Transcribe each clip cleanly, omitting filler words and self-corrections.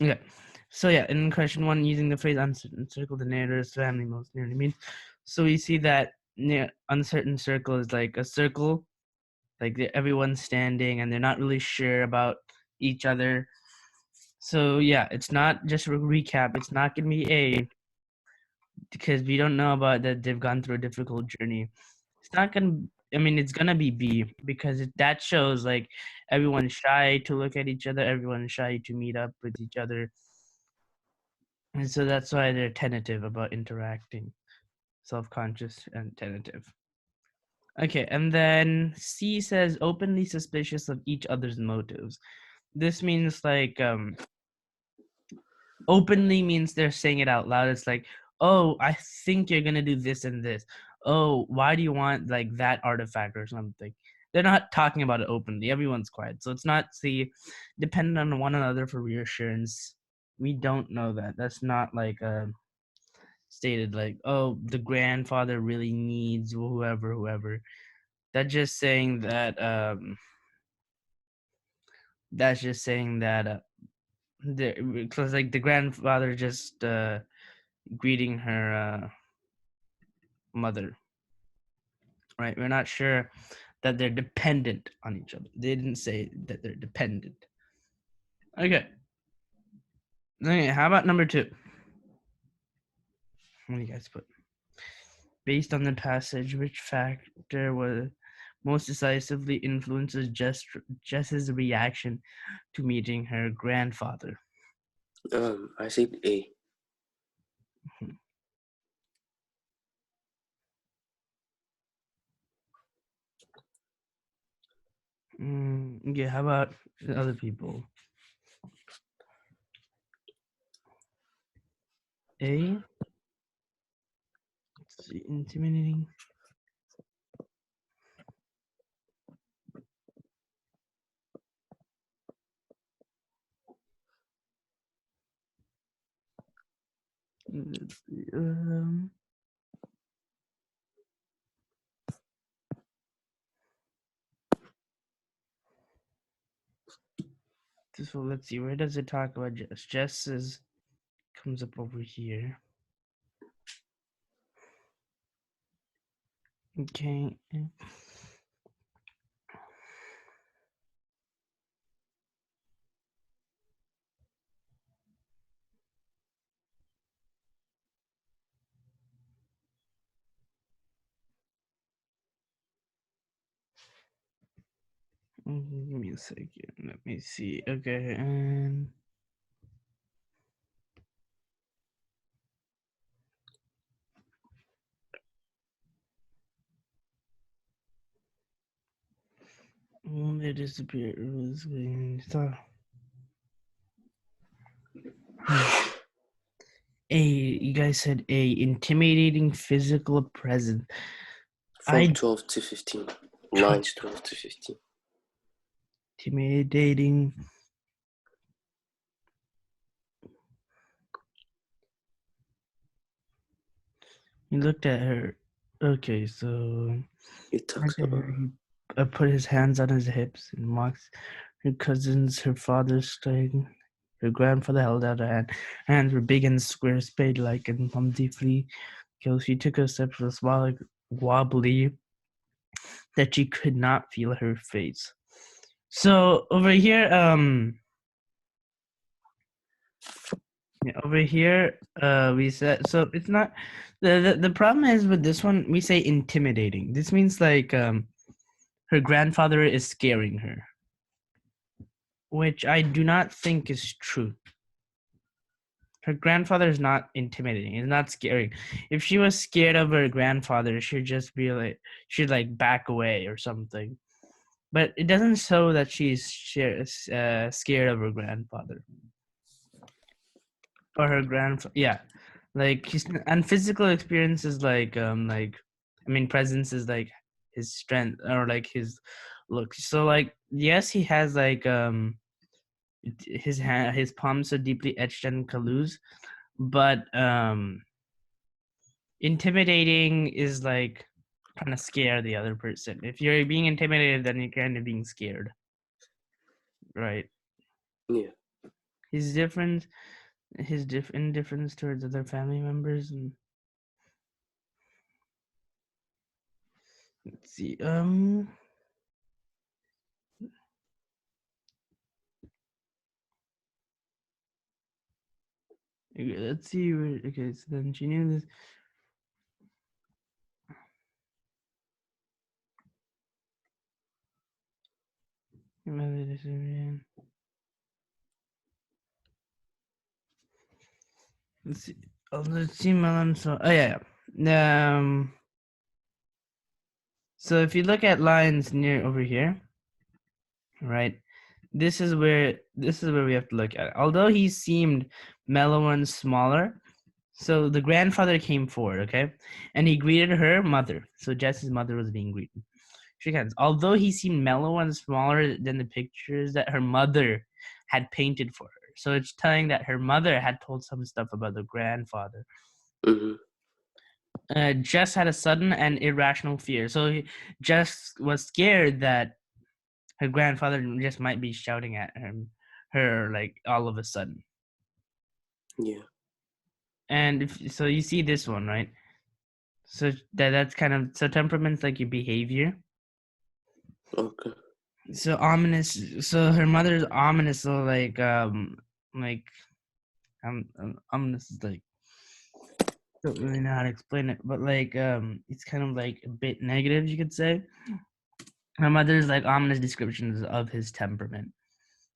Okay. So yeah, in question 1, using the phrase uncertain circle, the narrator's family most nearly means. So we see that uncertain circle is like a circle, like everyone's standing and they're not really sure about each other. So yeah, it's not just a recap. It's not gonna be A, because we don't know about that they've gone through a difficult journey. It's not gonna. I mean, it's gonna be B, because that shows like everyone's shy to look at each other. Everyone's shy to meet up with each other. And so that's why they're tentative about interacting, self-conscious and tentative. Okay, and then C says openly suspicious of each other's motives. This means like openly means they're saying it out loud. It's like, oh, I think you're gonna do this and this. Oh, why do you want like that artifact or something? They're not talking about it openly. Everyone's quiet. So it's not see dependent on one another for reassurance. We don't know that. That's not like stated like, oh, the grandfather really needs whoever. That's just saying that because like the grandfather just greeting her mother, right? We're not sure that they're dependent on each other. They didn't say that they're dependent. Okay, how about number 2? What do you guys put? Based on the passage, which factor was most decisively influences Jess's reaction to meeting her grandfather? I said A. Okay, how about other people? A. Let's see, intimidating. Let's see, so let's see, where does it talk about Jess? Jess comes up over here. Okay. Give me a second. Let me see. Okay, and they disappeared. A. You guys said A. Intimidating physical presence. From 12 to 15. Lines 12 to 15. Intimidating. He looked at her. Okay, so It talks about. He put his hands on his hips and mocks her cousins, her father's staying. Her grandfather held out a hand. Her hands were big and square, spade-like and clumsy. She took a step for the wobbly that she could not feel her face. So over here, we said so. It's not the problem is with this one. We say intimidating. This means like her grandfather is scaring her, which I do not think is true. Her grandfather is not intimidating. It's not scary. If she was scared of her grandfather, she'd just be like, she'd like back away or something. But it doesn't show that she's scared of her grandfather or her grandfather. Yeah, like and physical experience is like I mean presence is like his strength or like his look. So like yes, he has like his palms are deeply etched and callous, but intimidating is like trying to scare the other person. If you're being intimidated, then you're kind of being scared, right? Yeah. his indifference towards other family members. And let's see. Let's see. Okay, so then she knew this. Let's see. Let's see, Melon. So, oh yeah. So if you look at lines near over here, right? This is where we have to look at it. Although he seemed mellower and smaller, so the grandfather came forward, okay, and he greeted her mother. So Jess's mother was being greeted. Shook hands. Although he seemed mellower and smaller than the pictures that her mother had painted for her, so it's telling that her mother had told some stuff about the grandfather. Mm-hmm. Jess had a sudden and irrational fear. So Jess was scared that her grandfather just might be shouting at her like all of a sudden. Yeah. And so you see this one, right? So that's kind of, so temperament's like your behavior. Okay. So ominous. So her mother's ominous. So ominous is like, don't really know how to explain it, but like it's kind of like a bit negative, you could say. Her mother's like ominous descriptions of his temperament.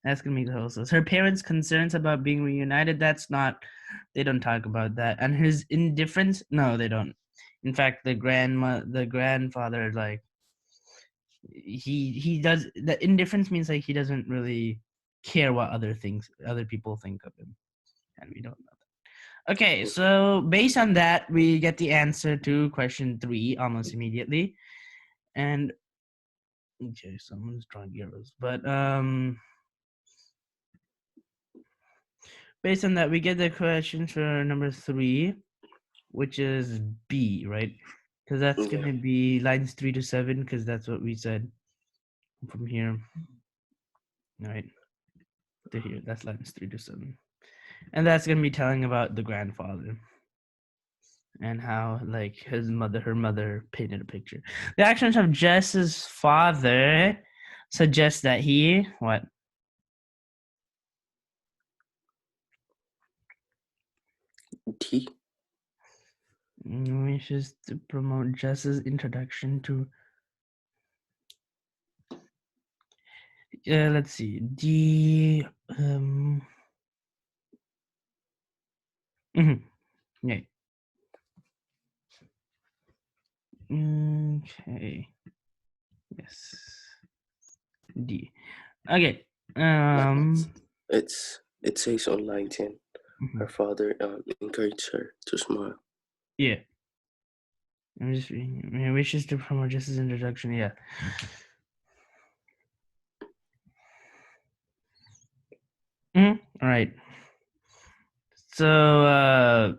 That's gonna be the whole. So her parents' concerns about being reunited. That's not. They don't talk about that. And his indifference. No, they don't. In fact, the grandfather, like he does. The indifference means like he doesn't really care what other people think of him, and we don't know that. Okay, so based on that, we get the answer to question 3 almost immediately. And okay, someone's drawing arrows, but based on that, we get the question for number 3, which is B, right? Because that's going to be lines 3 to 7, because that's what we said from here. Right to here, that's lines 3 to 7. And that's going to be telling about the grandfather and how, like, her mother painted a picture. The actions of Jess's father suggest that he, what? D. Wishes to promote Jess's introduction to. Let's see. D. Yeah. Okay. Yes. D. Okay. It says on line 10. Her father encouraged her to smile. Yeah. I'm just reading. Wishes to promote Jess's introduction. Yeah. All right. So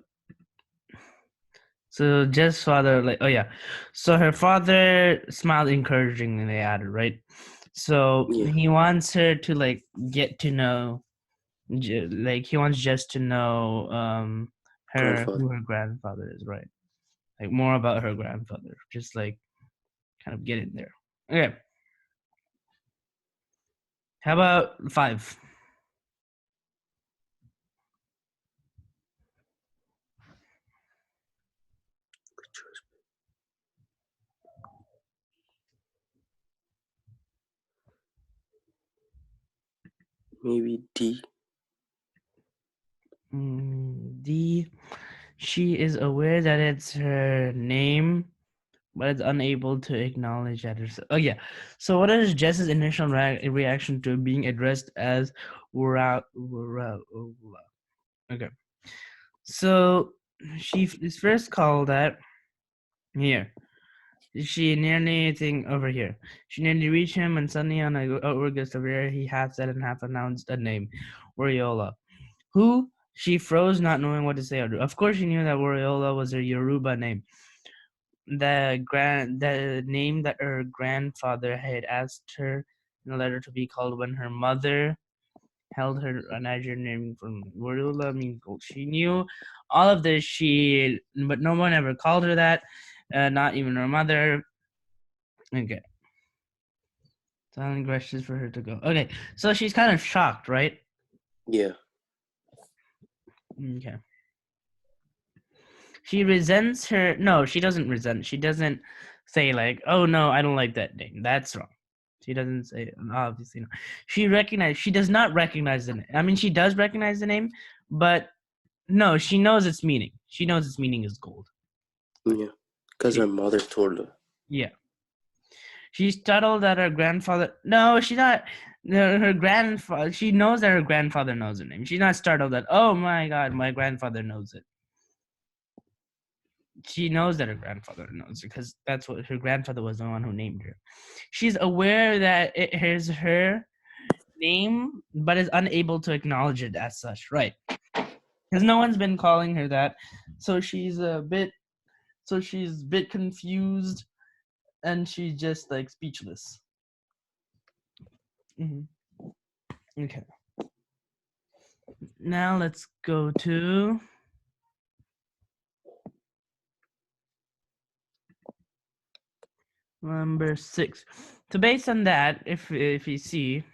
Jess's father, like, oh yeah. So her father smiled encouragingly, they added, right? So he wants her to like get to know, like he wants Jess to know who her grandfather is, right? Like more about her grandfather, just like kind of get in there. Okay. How about 5? Maybe D. D. She is aware that it's her name, but is unable to acknowledge that it's. Oh yeah. So what is Jess's initial reaction to being addressed as Wura? Okay. So she is first called at here. She nearly think over here. She nearly reached him, and suddenly on a outward gust of air, he half said and half announced a name, Wariola. Who? She froze, not knowing what to say or do. Of course, she knew that Wariola was her Yoruba name. The name that her grandfather had asked her in a letter to be called when her mother held her a Nigerian name from Warula means gold. She knew all of this. But no one ever called her that, not even her mother. Okay. Telling questions for her to go. Okay, so she's kind of shocked, right? Yeah. Okay. She resents her. No, she doesn't resent. She doesn't say like, "Oh no, I don't like that name. That's wrong." She doesn't say. Obviously, no. She does not recognize the name. I mean, she does recognize the name, but no, she knows its meaning. She knows its meaning is gold. Yeah. Because her mother told her. Yeah. She's startled that her grandfather. No, she's not. Her grandfather. She knows that her grandfather knows her name. She's not startled that. Oh my God, my grandfather knows it. She knows that her grandfather knows because that's what her grandfather was the one who named her. She's aware that it is her name, but is unable to acknowledge it as such, right? Because no one's been calling her that, so she's a bit confused, and she's just like speechless. Okay. Now let's go to number 6. So based on that, if you see,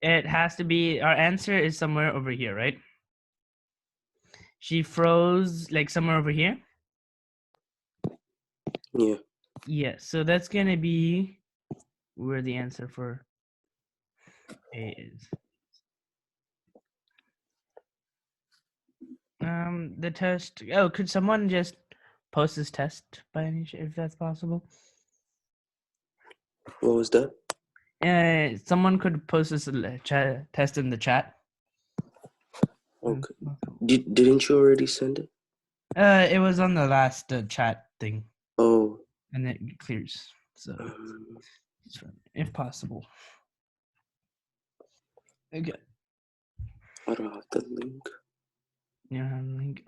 it has to be, our answer is somewhere over here, right? She froze like somewhere over here. Yeah. Yeah, so that's gonna be where the answer for A is. The test. Oh, could someone just post this test by any if that's possible? What was that? Someone could post this test in the chat. Okay. Didn't you already send it? It was on the last chat thing. Oh. And it clears. So, if possible. Okay. I don't have the link. Yeah, link.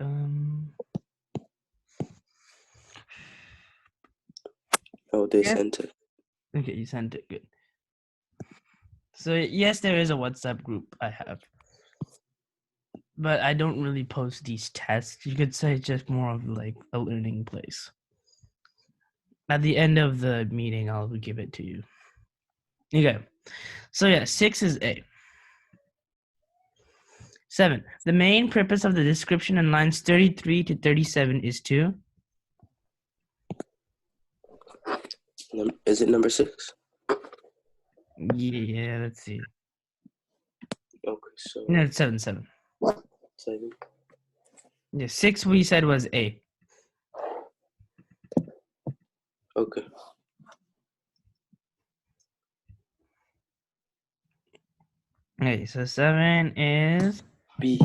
Oh, they sent it. Okay, you sent it. Good. So yes, there is a WhatsApp group I have, but I don't really post these tests. You could say it's just more of like a learning place. At the end of the meeting, I'll give it to you. Okay. So yeah, 6 is A. 7. The main purpose of the description in lines 33 to 37 is to. Is it number 6? Yeah, let's see. Okay, so. No, it's 7. 7. 7. Yeah, 6 we said was A. Okay. Okay, so 7 is B.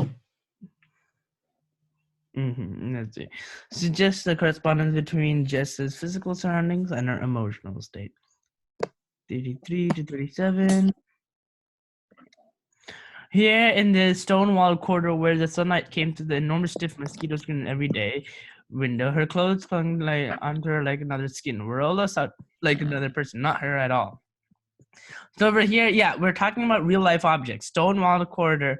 Let's see. Suggest the correspondence between Jess's physical surroundings and her emotional state. 33 to 37. Here in the stone-walled corridor where the sunlight came through the enormous stiff mosquito screen every day window, her clothes clung onto her like another skin. Rolla saw like another person, not her at all. So over here, yeah, we're talking about real-life objects. Stone-walled corridor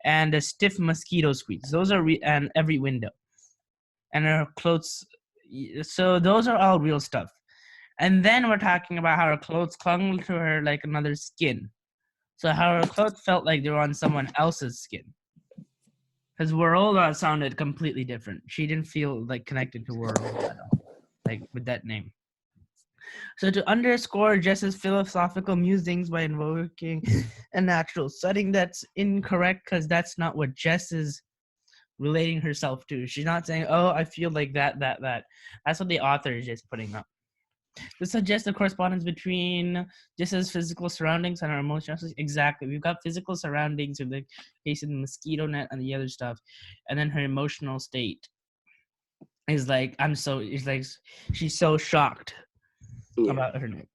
and a stiff mosquito screen. Those are and every window. And her clothes. So those are all real stuff. And then we're talking about how her clothes clung to her like another skin. So how her clothes felt like they were on someone else's skin. Because Warola sounded completely different. She didn't feel like connected to Warola at all, like with that name. So to underscore Jess's philosophical musings by invoking a natural setting, that's incorrect because that's not what Jess is relating herself to. She's not saying, oh, I feel like that. That's what the author is just putting up. To suggest a correspondence between Jess's physical surroundings and her emotional. Exactly. We've got physical surroundings in the case of the mosquito net and the other stuff. And then her emotional state is like, she's so shocked about her name.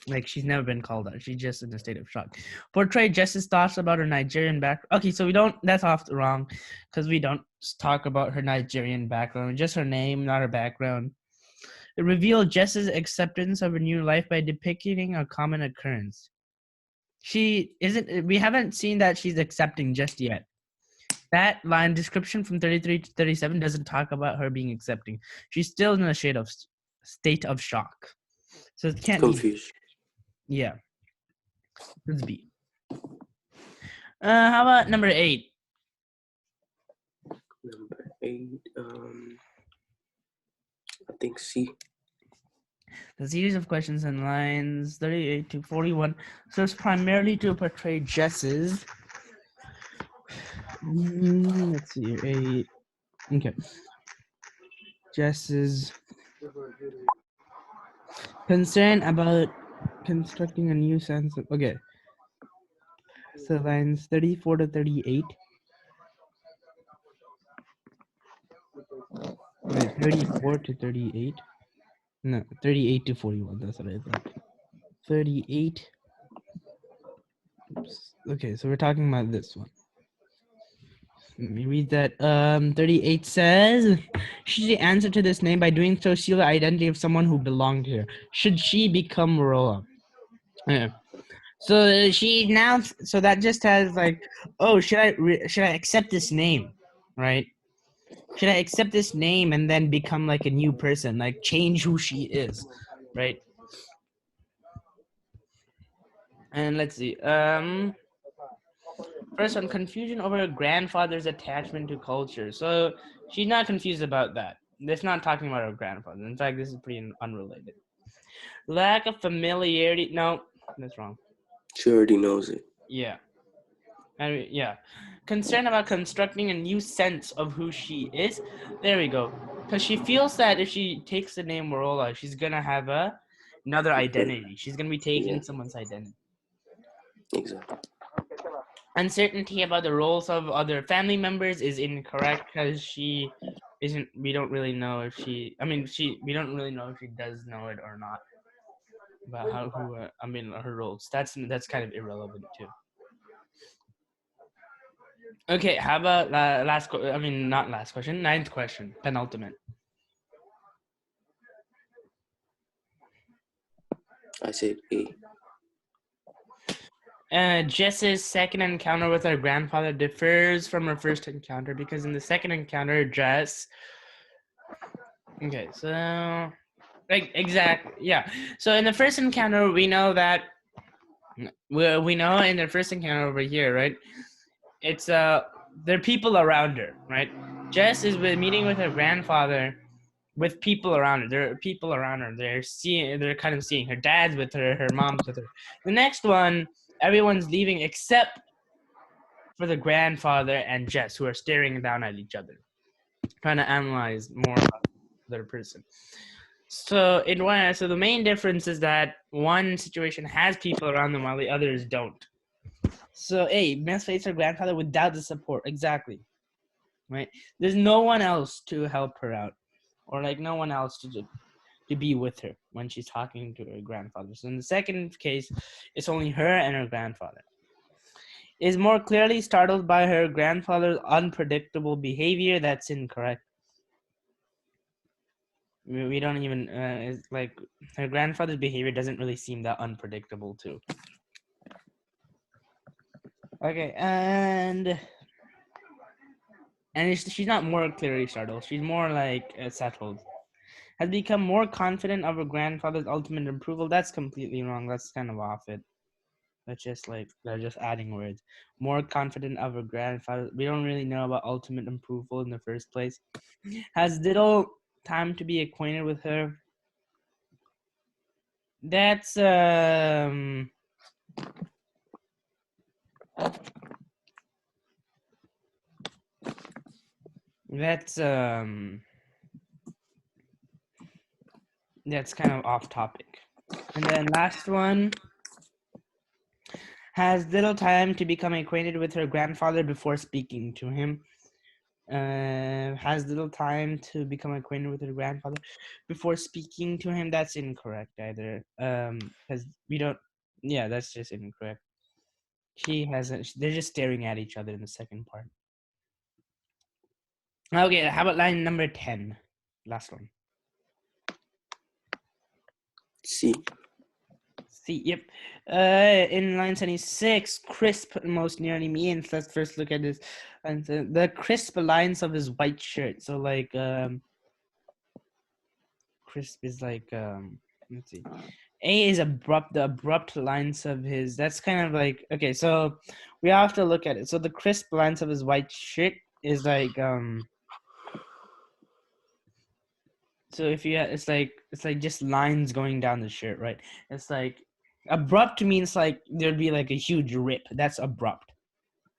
Like she's never been called out. She's just in a state of shock. Portray Jess's thoughts about her Nigerian background. Okay, so that's off the wrong because we don't talk about her Nigerian background, just her name, not her background. It revealed Jess's acceptance of her new life by depicting a common occurrence. She isn't. We haven't seen that she's accepting just yet. That line description from 33 to 37 doesn't talk about her being accepting. She's still in a state of shock. So it can't be. Confused. Yeah. It's B. How about number 8? Number 8. I think C. The series of questions in lines 38 to 41 serves primarily to portray Jess's. Let's see. 8. Okay. Jess's concern about constructing a new sense of. Okay. So lines 34 to 38. Wait, 34 to 38. No, 38 to 41. That's what I thought. 38. Oops. Okay, so we're talking about this one. Let me read that. 38 says, should she answer to this name? By doing so, steal the identity of someone who belonged here. Should she become Rolla? Yeah. So she now, so that just has like, oh, should I accept this name, right? Should I accept this name and then become like a new person, like change who she is, right? And let's see. First one, confusion over her grandfather's attachment to culture. So she's not confused about that. It's not talking about her grandfather. In fact, this is pretty unrelated. Lack of familiarity. No, that's wrong. She already knows it. Yeah. Yeah. Concern about constructing a new sense of who she is. There we go. Because she feels that if she takes the name Morola, she's going to have another identity. She's going to be taking someone's identity. Exactly. Uncertainty about the roles of other family members is incorrect because she isn't. We don't really know if she. I mean, we don't really know if she does know it or not. About her roles. That's kind of irrelevant too. Okay, how about not last question. 9th question, penultimate. I said A. Jess's second encounter with her grandfather differs from her first encounter because in the second encounter, Jess. Okay, so exactly, yeah. So in the first encounter, we know that we know in the first encounter over here, right? It's there are people around her, right? Jess is meeting with her grandfather with people around her. There are people around her. They're kind of seeing her dad's with her, her mom's with her. The next one, everyone's leaving except for the grandfather and Jess, who are staring down at each other, trying to analyze more about their person. So so the main difference is that one situation has people around them while the others don't. So A, must face her grandfather without the support. Exactly. Right? There's no one else to help her out. Or like no one else to be with her when she's talking to her grandfather. So in the second case, it's only her and her grandfather. Is more clearly startled by her grandfather's unpredictable behavior. That's incorrect. We don't even it's like her grandfather's behavior doesn't really seem that unpredictable too. Okay, and she's not more clearly startled. She's more like settled. Has become more confident of her grandfather's ultimate approval. That's completely wrong. That's kind of off it. That's just like they're just adding words. More confident of her grandfather. We don't really know about ultimate approval in the first place. Has little time to be acquainted with her. That's that's kind of off topic. And then last one, has little time to become acquainted with her grandfather before speaking to him. Has little time to become acquainted with her grandfather before speaking to him. That's incorrect either. Because we don't. Yeah, that's just incorrect. She hasn't. They're just staring at each other in the second part. Okay, how about line number 10? Last one. C. C. Yep. In line 76, crisp most nearly means. Let's first look at this. And the crisp lines of his white shirt. So like crisp is like let's see. A is abrupt, the abrupt lines of his. That's kind of like okay. So we have to look at it. So the crisp lines of his white shirt is like So if you it's like just lines going down the shirt, right? It's like abrupt means like there'd be like a huge rip. That's abrupt.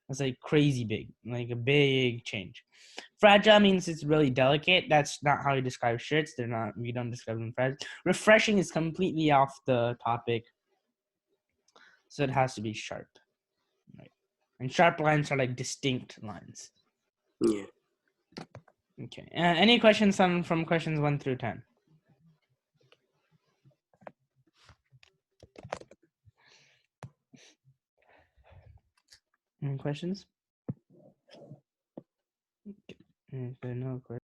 It's like crazy big, like a big change. Fragile means it's really delicate. That's not how you describe shirts. They're not. We don't describe them fragile. Refreshing is completely off the topic, so it has to be sharp, right? And sharp lines are like distinct lines. Yeah. Okay. Any questions from questions 1 through 10? Any questions? Okay. No questions.